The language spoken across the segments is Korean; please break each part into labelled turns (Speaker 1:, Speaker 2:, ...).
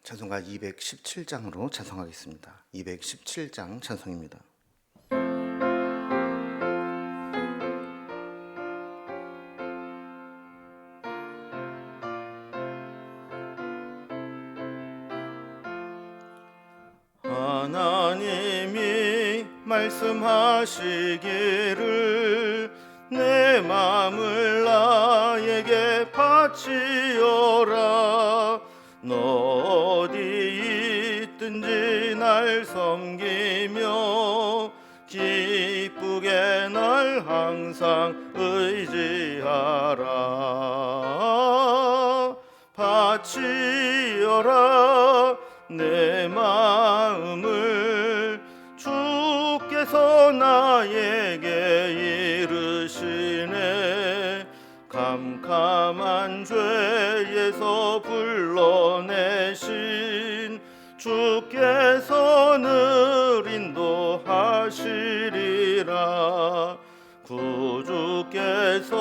Speaker 1: 찬송가 217장으로 찬송하겠습니다. 217장 찬송입니다. 하나님이 말씀하시기를 내 마음을 나에게 바치어라. 너 어디 있든지 날 섬기며 기쁘게 날 항상 의지하라. 바치어라 내 마음을. 주께서 나에게 이르시네. 캄캄한 죄에서 불러내신 주께서 늘 인도하시리라. 구주께서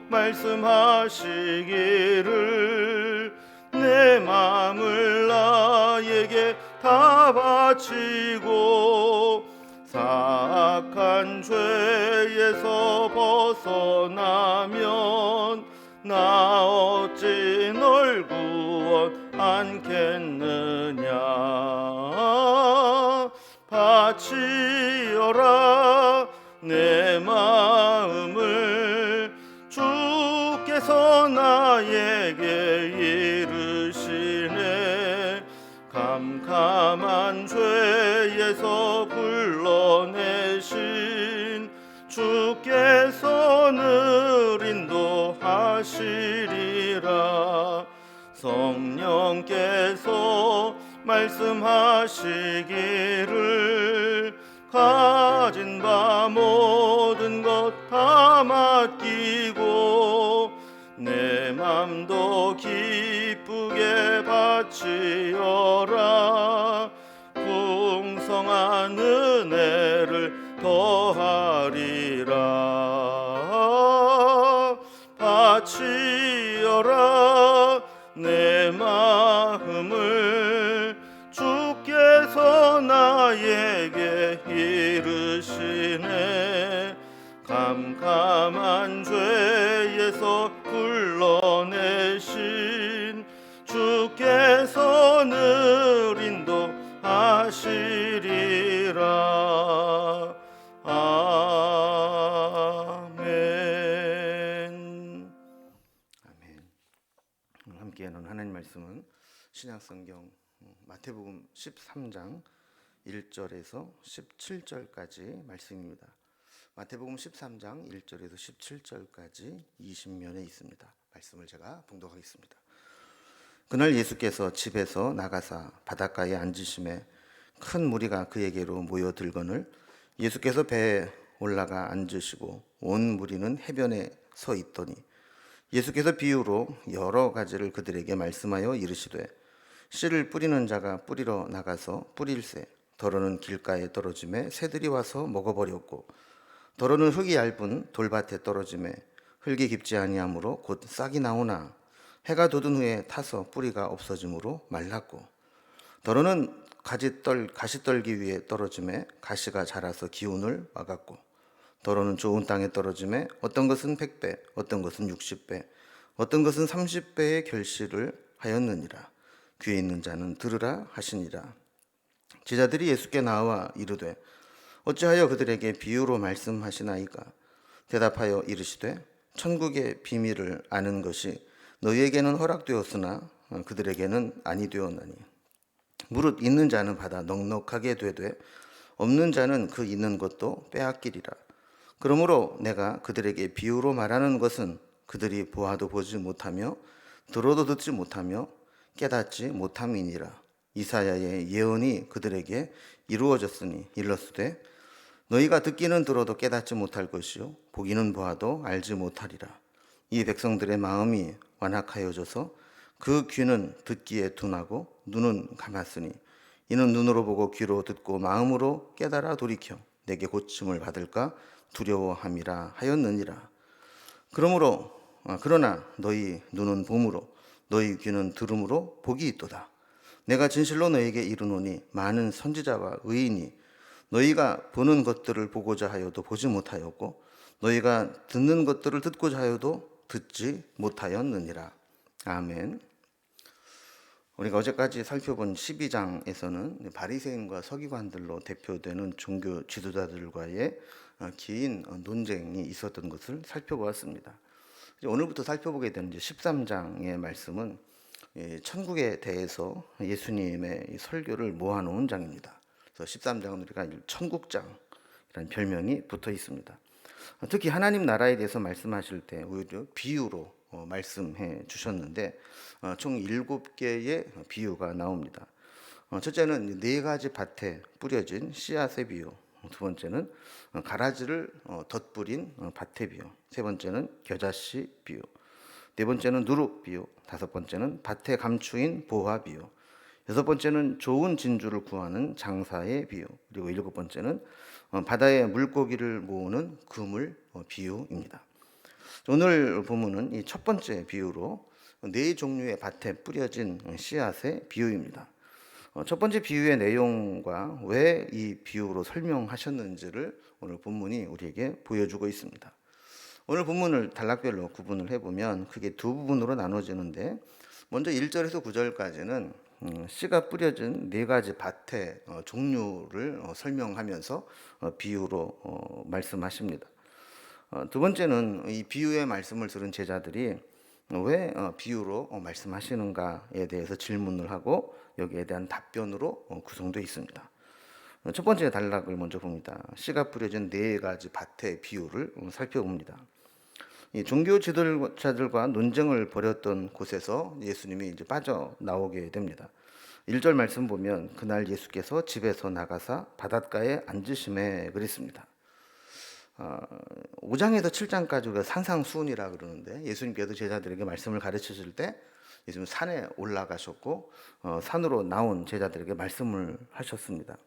Speaker 1: 말씀하시기를 내 마음을 나에게 다 바치고 사악한 죄에서 벗어나면 나 어찌 널 구원 않겠느냐. 바치어라 내 마음을. 주께서 나에게 이르시네. 캄캄한 죄에서 불러내신 주께서 늘 인도하시리라. 성령께서 말씀하시기를 가진 바 모든 것 다 맡기고 내 맘도 기쁘게 바치어라. 풍성한 은혜를 더하리라. 바치어라 내 마음을. 주께서 나에게 이르시네. 캄캄한 죄에서 불러내신 주께서 늘 인도하시리라. 아멘. 아멘. 오늘 함께 나눈 하나님 말씀은 신약성경 마태복음 13장 1절에서 17절까지 말씀입니다. 마태복음 13장 1절에서 17절까지 20면에 있습니다. 말씀을 제가 봉독하겠습니다. 그날 예수께서 집에서 나가사 바닷가에 앉으심에 큰 무리가 그에게로 모여들거늘 예수께서 배에 올라가 앉으시고 온 무리는 해변에 서 있더니 예수께서 비유로 여러 가지를 그들에게 말씀하여 이르시되 씨를 뿌리는 자가 뿌리러 나가서 뿌릴새 더러는 길가에 떨어짐에 새들이 와서 먹어버렸고 더러는 흙이 얇은 돌밭에 떨어짐에 흙이 깊지 아니하므로 곧 싹이 나오나 해가 돋은 후에 타서 뿌리가 없어짐으로 말랐고 더러는 가시떨기 위에 떨어짐에 가시가 자라서 기운을 막았고 더러는 좋은 땅에 떨어짐에 어떤 것은 100배 어떤 것은 60배 어떤 것은 30배의 결실을 하였느니라. 귀에 있는 자는 들으라 하시니라. 제자들이 예수께 나와 이르되 어찌하여 그들에게 비유로 말씀하시나이까. 대답하여 이르시되 천국의 비밀을 아는 것이 너희에게는 허락되었으나 그들에게는 아니 되었나니 무릇 있는 자는 받아 넉넉하게 되되 없는 자는 그 있는 것도 빼앗기리라. 그러므로 내가 그들에게 비유로 말하는 것은 그들이 보아도 보지 못하며 들어도 듣지 못하며 깨닫지 못함이니라. 이사야의 예언이 그들에게 이루어졌으니 일렀으되 너희가 듣기는 들어도 깨닫지 못할 것이요 보기는 보아도 알지 못하리라. 이 백성들의 마음이 완악하여져서 그 귀는 듣기에 둔하고 눈은 감았으니 이는 눈으로 보고 귀로 듣고 마음으로 깨달아 돌이켜 내게 고침을 받을까 두려워함이라 하였느니라. 그러나 너희 눈은 봄으로 너희 귀는 들음으로 복이 있도다. 내가 진실로 너에게 이르노니 많은 선지자와 의인이 너희가 보는 것들을 보고자 하여도 보지 못하였고 너희가 듣는 것들을 듣고자 하여도 듣지 못하였느니라. 아멘. 우리가 어제까지 살펴본 12장에서는 바리새인과 서기관들로 대표되는 종교 지도자들과의 긴 논쟁이 있었던 것을 살펴보았습니다. 오늘부터 살펴보게 되는 13장의 말씀은 천국에 대해서 예수님의 설교를 모아놓은 장입니다. 그래서 13장은 우리가 천국장이라는 별명이 붙어 있습니다. 특히 하나님 나라에 대해서 말씀하실 때 오히려 비유로 말씀해 주셨는데 총 7개의 비유가 나옵니다. 첫째는 4가지 밭에 뿌려진 씨앗의 비유, 두 번째는 가라지를 덧뿌린 밭의 비유, 세 번째는 겨자씨 비유, 네 번째는 누룩 비유, 다섯 번째는 밭에 감추인 보화 비유, 여섯 번째는 좋은 진주를 구하는 장사의 비유, 그리고 일곱 번째는 바다의 물고기를 모으는 그물 비유입니다. 오늘 본문은 이 첫 번째 비유로 4종류의 밭에 뿌려진 씨앗의 비유입니다. 첫 번째 비유의 내용과 왜 이 비유로 설명하셨는지를 오늘 본문이 우리에게 보여주고 있습니다. 오늘 본문을 단락별로 구분을 해보면 크게 두 부분으로 나눠지는데, 먼저 1절에서 9절까지는 씨가 뿌려진 4가지 밭의 종류를 설명하면서 비유로 말씀하십니다. 두 번째는 이 비유의 말씀을 들은 제자들이 왜 비유로 말씀하시는가에 대해서 질문을 하고 여기에 대한 답변으로 구성되어 있습니다. 첫 번째 단락을 먼저 봅니다. 씨가 뿌려진 4가지 밭의 비유를 살펴봅니다. 이 종교 지도자들과 논쟁을 벌였던 곳에서 예수님이 이제 빠져나오게 됩니다. 1절 말씀 보면 그날 예수께서 집에서 나가사 바닷가에 앉으심에 그랬습니다. 5장에서 7장까지 우리가 산상수훈이라 그러는데, 예수님께서 제자들에게 말씀을 가르치실 때 예수님 산에 올라가셨고 산으로 나온 제자들에게 말씀을 하셨습니다.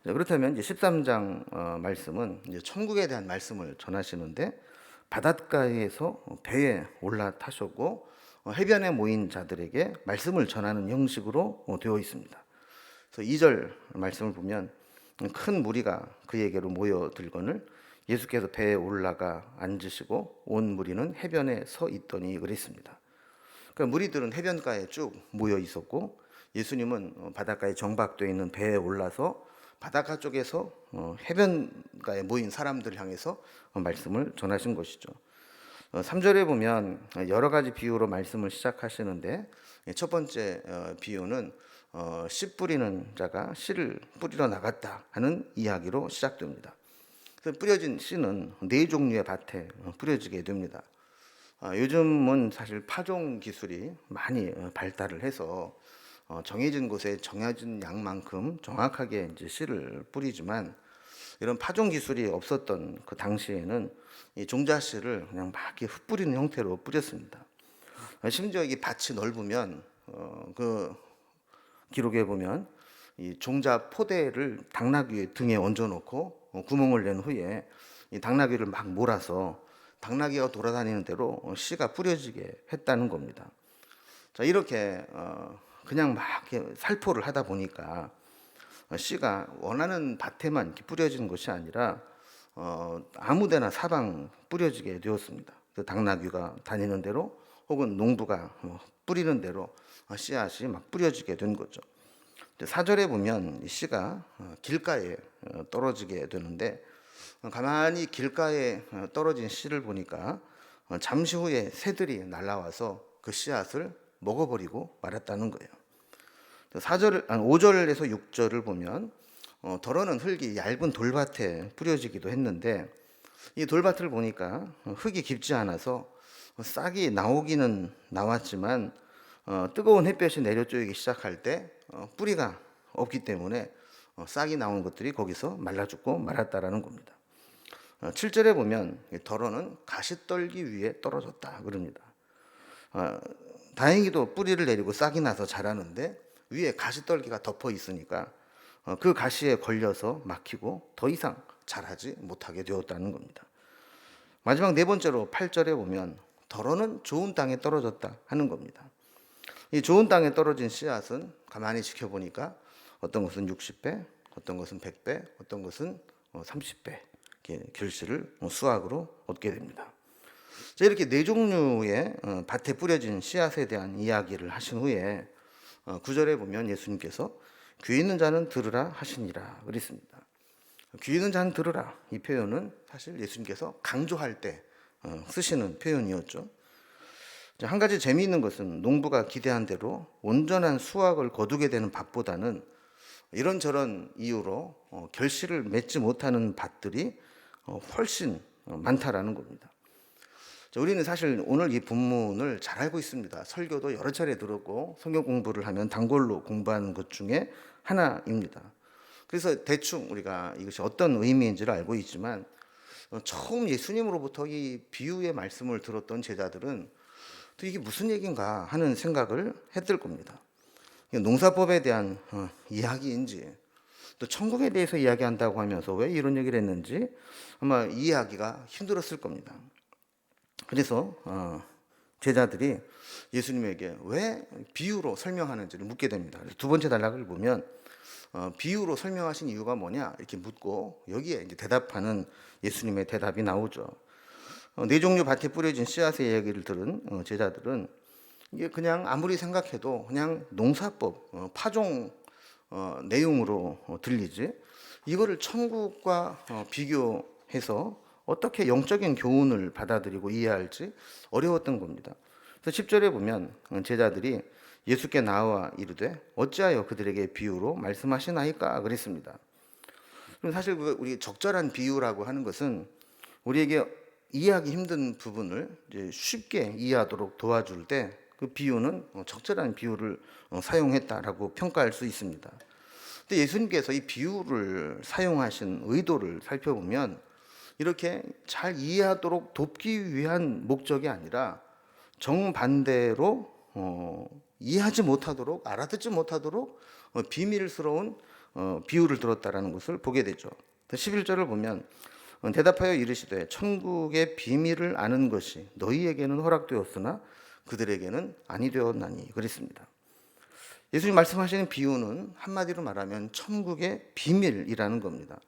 Speaker 1: 그렇다면 이제 13장 말씀은 이제 천국에 대한 말씀을 전하시는데, 바닷가에서 배에 올라타셨고 해변에 모인 자들에게 말씀을 전하는 형식으로 되어 있습니다. 그래서 2절 말씀을 보면 큰 무리가 그에게로 모여들거늘 예수께서 배에 올라가 앉으시고 온 무리는 해변에 서 있더니 그랬습니다. 그러니까 무리들은 해변가에 쭉 모여 있었고 예수님은 바닷가에 정박되어 있는 배에 올라서 바닷가 쪽에서 해변가에 모인 사람들을 향해서 말씀을 전하신 것이죠. 3절에 보면 여러 가지 비유로 말씀을 시작하시는데, 첫 번째 비유는 씨 뿌리는 자가 씨를 뿌리러 나갔다 하는 이야기로 시작됩니다. 그래서 뿌려진 씨는 4종류의 밭에 뿌려지게 됩니다. 요즘은 사실 파종 기술이 많이 발달을 해서 정해진 곳에 정해진 양만큼 정확하게 이제 씨를 뿌리지만, 이런 파종 기술이 없었던 그 당시에는 이 종자 씨를 그냥 막 이렇게 흩뿌리는 형태로 뿌렸습니다. 심지어 이 밭이 넓으면 그 기록에 보면 이 종자 포대를 당나귀 등에 얹어놓고 구멍을 낸 후에 이 당나귀를 막 몰아서 당나귀가 돌아다니는 대로 씨가 뿌려지게 했다는 겁니다. 자, 이렇게 그냥 막 이렇게 살포를 하다 보니까 씨가 원하는 밭에만 이렇게 뿌려지는 것이 아니라 아무데나 사방 뿌려지게 되었습니다. 당나귀가 다니는 대로 혹은 농부가 뿌리는 대로 씨앗이 막 뿌려지게 된 거죠. 4절에 보면 씨가 길가에 떨어지게 되는데, 가만히 길가에 떨어진 씨를 보니까 잠시 후에 새들이 날아와서 그 씨앗을 먹어버리고 말았다는 거예요. 5절에서 6절을 보면 더러는 흙이 얇은 돌밭에 뿌려지기도 했는데, 이 돌밭을 보니까 흙이 깊지 않아서 싹이 나오기는 나왔지만 뜨거운 햇볕이 내려쬐기 시작할 때 뿌리가 없기 때문에 싹이 나온 것들이 거기서 말라 죽고 말았다라는 겁니다. 7절에 보면 더러는 가시떨기 위에 떨어졌다 그럽니다. 다행히도 뿌리를 내리고 싹이 나서 자라는데 위에 가시떨기가 덮어 있으니까 그 가시에 걸려서 막히고 더 이상 자라지 못하게 되었다는 겁니다. 마지막 4번째로 8절에 보면 더러는 좋은 땅에 떨어졌다 하는 겁니다. 이 좋은 땅에 떨어진 씨앗은 가만히 지켜보니까 어떤 것은 60배, 어떤 것은 100배, 어떤 것은 30배 결실을 수확으로 얻게 됩니다. 자, 이렇게 네 종류의 밭에 뿌려진 씨앗에 대한 이야기를 하신 후에 9절에 보면 예수님께서 귀 있는 자는 들으라 하시니라 그랬습니다. 귀 있는 자는 들으라, 이 표현은 사실 예수님께서 강조할 때 쓰시는 표현이었죠. 한 가지 재미있는 것은 농부가 기대한 대로 온전한 수확을 거두게 되는 밭보다는 이런저런 이유로 결실을 맺지 못하는 밭들이 훨씬 많다라는 겁니다. 우리는 사실 오늘 이 본문을 잘 알고 있습니다. 설교도 여러 차례 들었고 성경 공부를 하면 단골로 공부하는 것 중에 하나입니다. 그래서 대충 우리가 이것이 어떤 의미인지를 알고 있지만 처음 예수님으로부터 이 비유의 말씀을 들었던 제자들은 또 이게 무슨 얘기인가 하는 생각을 했을 겁니다. 농사법에 대한 이야기인지 또 천국에 대해서 이야기한다고 하면서 왜 이런 얘기를 했는지 아마 이해하기가 힘들었을 겁니다. 그래서 제자들이 예수님에게 왜 비유로 설명하는지를 묻게 됩니다. 그래서 두 번째 단락을 보면 비유로 설명하신 이유가 뭐냐 이렇게 묻고 여기에 이제 대답하는 예수님의 대답이 나오죠. 네 종류 밭에 뿌려진 씨앗의 이야기를 들은 제자들은 이게 그냥 아무리 생각해도 그냥 농사법 파종 내용으로 들리지 이거를 천국과 비교해서 어떻게 영적인 교훈을 받아들이고 이해할지 어려웠던 겁니다. 그래서 10절에 보면 제자들이 예수께 나와 이르되 어찌하여 그들에게 비유로 말씀하시나이까 그랬습니다. 그럼 사실 우리 적절한 비유라고 하는 것은 우리에게 이해하기 힘든 부분을 이제 쉽게 이해하도록 도와줄 때 그 비유는 적절한 비유를 사용했다라고 평가할 수 있습니다. 근데 예수님께서 이 비유를 사용하신 의도를 살펴보면 이렇게 잘 이해하도록 돕기 위한 목적이 아니라 정반대로 이해하지 못하도록 알아듣지 못하도록 비밀스러운 비유를 들었다라는 것을 보게 되죠. 11절을 보면 대답하여 이르시되 천국의 비밀을 아는 것이 너희에게는 허락되었으나 그들에게는 아니 되었나니 그랬습니다. 예수님 말씀하시는 비유는 한마디로 말하면 천국의 비밀이라는 겁니다.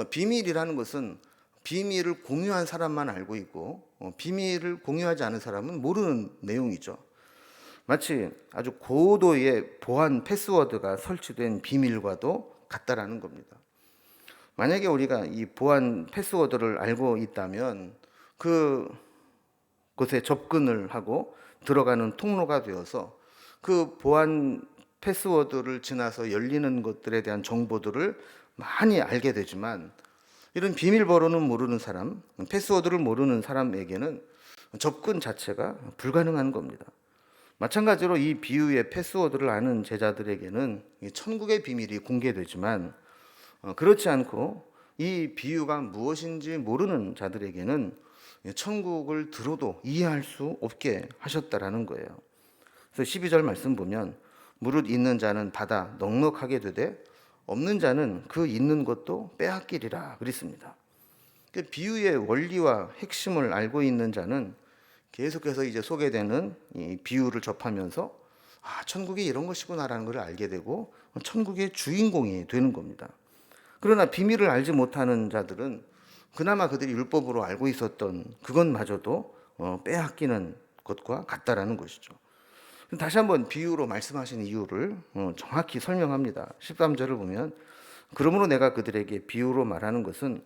Speaker 1: 비밀이라는 것은 비밀을 공유한 사람만 알고 있고 비밀을 공유하지 않은 사람은 모르는 내용이죠. 마치 아주 고도의 보안 패스워드가 설치된 비밀과도 같다라는 겁니다. 만약에 우리가 이 보안 패스워드를 알고 있다면 그곳에 접근을 하고 들어가는 통로가 되어서 그 보안 패스워드를 지나서 열리는 것들에 대한 정보들을 많이 알게 되지만 이런 비밀번호는 모르는 사람, 패스워드를 모르는 사람에게는 접근 자체가 불가능한 겁니다. 마찬가지로 이 비유의 패스워드를 아는 제자들에게는 천국의 비밀이 공개되지만 그렇지 않고 이 비유가 무엇인지 모르는 자들에게는 천국을 들어도 이해할 수 없게 하셨다라는 거예요. 그래서 12절 말씀 보면 무릇 있는 자는 받아 넉넉하게 되되 없는 자는 그 있는 것도 빼앗기리라 그랬습니다. 비유의 원리와 핵심을 알고 있는 자는 계속해서 이제 소개되는 이 비유를 접하면서 천국이 이런 것이구나라는 것을 알게 되고 천국의 주인공이 되는 겁니다. 그러나 비밀을 알지 못하는 자들은 그나마 그들이 율법으로 알고 있었던 그것마저도 빼앗기는 것과 같다라는 것이죠. 다시 한번 비유로 말씀하신 이유를 정확히 설명합니다. 13절을 보면 그러므로 내가 그들에게 비유로 말하는 것은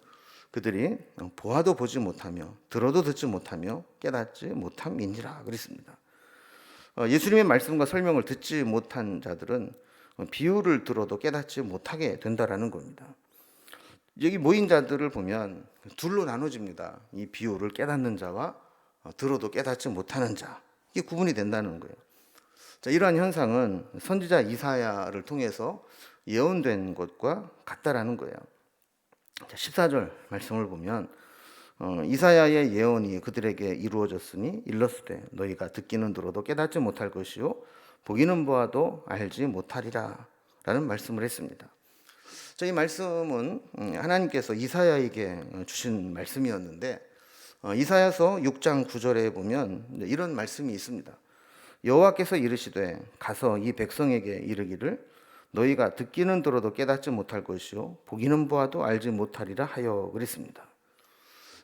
Speaker 1: 그들이 보아도 보지 못하며 들어도 듣지 못하며 깨닫지 못함이니라 그랬습니다. 예수님의 말씀과 설명을 듣지 못한 자들은 비유를 들어도 깨닫지 못하게 된다라는 겁니다. 여기 모인 자들을 보면 둘로 나눠집니다. 이 비유를 깨닫는 자와 들어도 깨닫지 못하는 자, 이게 구분이 된다는 거예요. 자, 이러한 현상은 선지자 이사야를 통해서 예언된 것과 같다라는 거예요. 자, 14절 말씀을 보면 이사야의 예언이 그들에게 이루어졌으니 일렀으되 너희가 듣기는 들어도 깨닫지 못할 것이요 보기는 보아도 알지 못하리라 라는 말씀을 했습니다. 자, 이 말씀은 하나님께서 이사야에게 주신 말씀이었는데 이사야서 6장 9절에 보면 이런 말씀이 있습니다. 여호와께서 이르시되 가서 이 백성에게 이르기를 너희가 듣기는 들어도 깨닫지 못할 것이요 보기는 보아도 알지 못하리라 하여 그랬습니다.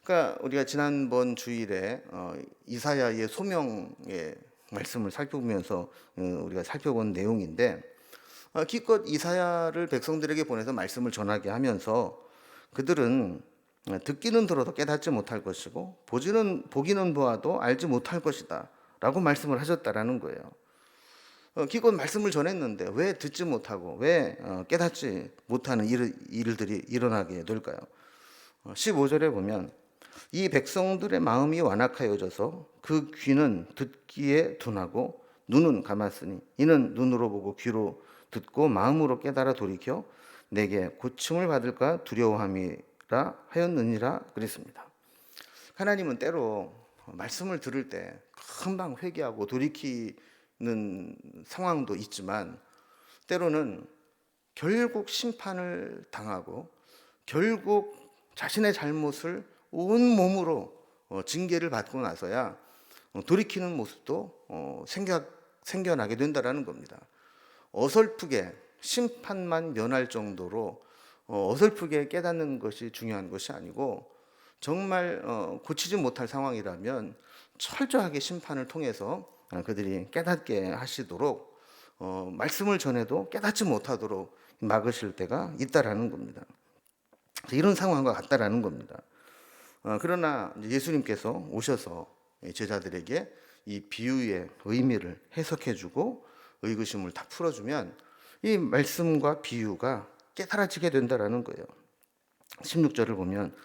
Speaker 1: 그러니까 우리가 지난번 주일에 이사야의 소명의 말씀을 살펴보면서 우리가 살펴본 내용인데, 기껏 이사야를 백성들에게 보내서 말씀을 전하게 하면서 그들은 듣기는 들어도 깨닫지 못할 것이고 보기는 보아도 알지 못할 것이다 라고 말씀을 하셨다라는 거예요. 기껏 말씀을 전했는데 왜 듣지 못하고 왜 깨닫지 못하는 일들이 일어나게 될까요? 15절에 보면 이 백성들의 마음이 완악하여져서 그 귀는 듣기에 둔하고 눈은 감았으니 이는 눈으로 보고 귀로 듣고 마음으로 깨달아 돌이켜 내게 고침을 받을까 두려워함이라 하였느니라 그랬습니다. 하나님은 때로 말씀을 들을 때 금방 회개하고 돌이키는 상황도 있지만 때로는 결국 심판을 당하고 결국 자신의 잘못을 온 몸으로 징계를 받고 나서야 돌이키는 모습도 생겨나게 된다라는 겁니다. 어설프게 심판만 면할 정도로 어설프게 깨닫는 것이 중요한 것이 아니고 정말 고치지 못할 상황이라면 철저하게 심판을 통해서 그들이 깨닫게 하시도록 말씀을 전해도 깨닫지 못하도록 막으실 때가 있다라는 겁니다. 이런 상황과 같다라는 겁니다. 그러나 예수님께서 오셔서 제자들에게 이 비유의 의미를 해석해주고 의구심을 다 풀어주면 이 말씀과 비유가 깨달아지게 된다라는 거예요. 16절을 보면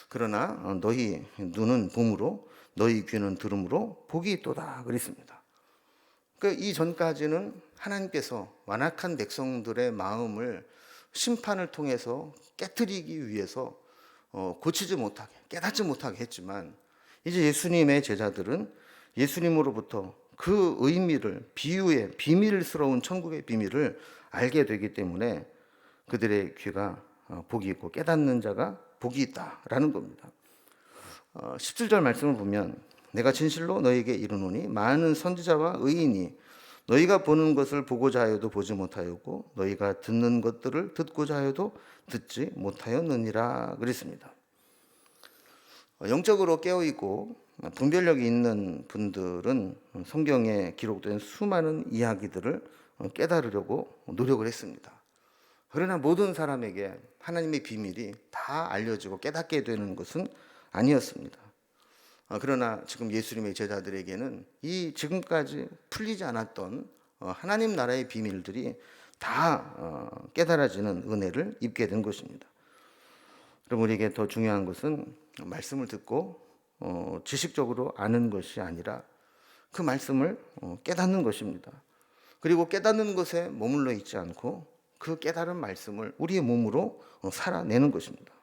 Speaker 1: 그러나 너희 눈은 봄으로 너희 귀는 들음으로 복이 있도다 그랬습니다. 그러니까 이 전까지는 하나님께서 완악한 백성들의 마음을 심판을 통해서 깨트리기 위해서 고치지 못하게 깨닫지 못하게 했지만 이제 예수님의 제자들은 예수님으로부터 그 의미를 비유의 비밀스러운 천국의 비밀을 알게 되기 때문에 그들의 귀가 복이 있고 깨닫는 자가 복이 있다라는 겁니다. 17절 말씀을 보면 내가 진실로 너희에게 이르노니 많은 선지자와 의인이 너희가 보는 것을 보고자 하여도 보지 못하였고 너희가 듣는 것들을 듣고자 하여도 듣지 못하였느니라 그랬습니다. 영적으로 깨어있고 분별력이 있는 분들은 성경에 기록된 수많은 이야기들을 깨달으려고 노력을 했습니다. 그러나 모든 사람에게 하나님의 비밀이 다 알려지고 깨닫게 되는 것은 아니었습니다. 그러나 지금 예수님의 제자들에게는 이 지금까지 풀리지 않았던 하나님 나라의 비밀들이 다 깨달아지는 은혜를 입게 된 것입니다. 그럼 우리에게 더 중요한 것은 말씀을 듣고 지식적으로 아는 것이 아니라 그 말씀을 깨닫는 것입니다. 그리고 깨닫는 것에 머물러 있지 않고 그 깨달은 말씀을 우리의 몸으로 살아내는 것입니다.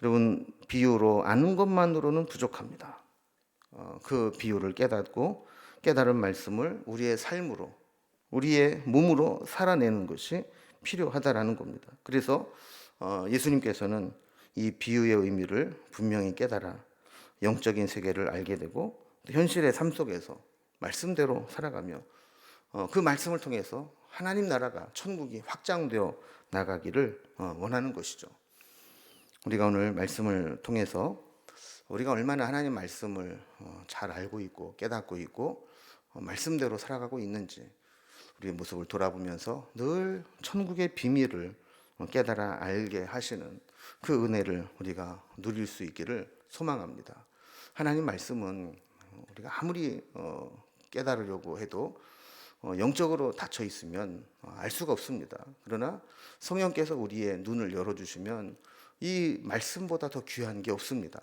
Speaker 1: 여러분, 비유로 아는 것만으로는 부족합니다. 그 비유를 깨닫고 깨달은 말씀을 우리의 삶으로 우리의 몸으로 살아내는 것이 필요하다라는 겁니다. 그래서 예수님께서는 이 비유의 의미를 분명히 깨달아 영적인 세계를 알게 되고 현실의 삶 속에서 말씀대로 살아가며 그 말씀을 통해서 하나님 나라가 천국이 확장되어 나가기를 원하는 것이죠. 우리가 오늘 말씀을 통해서 우리가 얼마나 하나님 말씀을 잘 알고 있고 깨닫고 있고 말씀대로 살아가고 있는지 우리의 모습을 돌아보면서 늘 천국의 비밀을 깨달아 알게 하시는 그 은혜를 우리가 누릴 수 있기를 소망합니다. 하나님 말씀은 우리가 아무리 깨달으려고 해도 영적으로 닫혀 있으면 알 수가 없습니다. 그러나 성령께서 우리의 눈을 열어주시면 이 말씀보다 더 귀한 게 없습니다.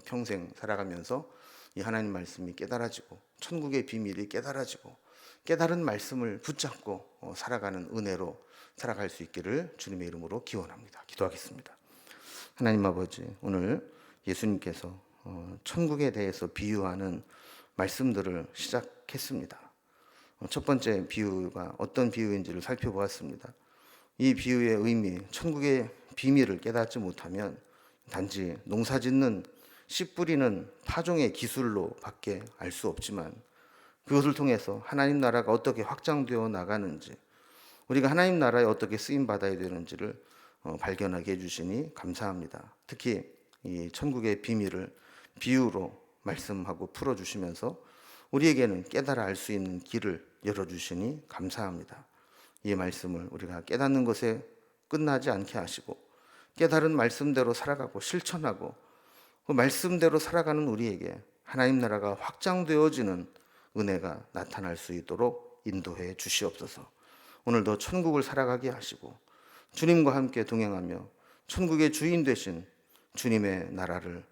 Speaker 1: 평생 살아가면서 이 하나님 말씀이 깨달아지고 천국의 비밀이 깨달아지고 깨달은 말씀을 붙잡고 살아가는 은혜로 살아갈 수 있기를 주님의 이름으로 기원합니다. 기도하겠습니다. 하나님 아버지, 오늘 예수님께서 천국에 대해서 비유하는 말씀들을 시작했습니다. 첫 번째 비유가 어떤 비유인지를 살펴보았습니다. 이 비유의 의미, 천국의 비밀을 깨닫지 못하면 단지 농사짓는 씨 뿌리는 파종의 기술로 밖에 알 수 없지만 그것을 통해서 하나님 나라가 어떻게 확장되어 나가는지, 우리가 하나님 나라에 어떻게 쓰임 받아야 되는지를 발견하게 해주시니 감사합니다. 특히 이 천국의 비밀을 비유로 말씀하고 풀어주시면서 우리에게는 깨달아 알 수 있는 길을 열어주시니 감사합니다. 이 말씀을 우리가 깨닫는 것에 끝나지 않게 하시고 깨달은 말씀대로 살아가고 실천하고 그 말씀대로 살아가는 우리에게 하나님 나라가 확장되어지는 은혜가 나타날 수 있도록 인도해 주시옵소서. 오늘도 천국을 살아가게 하시고 주님과 함께 동행하며 천국의 주인 되신 주님의 나라를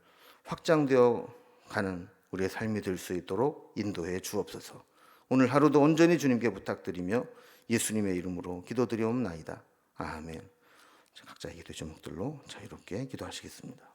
Speaker 1: 확장되어 가는 우리의 삶이 될 수 있도록 인도해 주옵소서. 오늘 하루도 온전히 주님께 부탁드리며 예수님의 이름으로 기도드리옵나이다. 아멘. 각자의 기도 제목들로 자유롭게 기도하시겠습니다.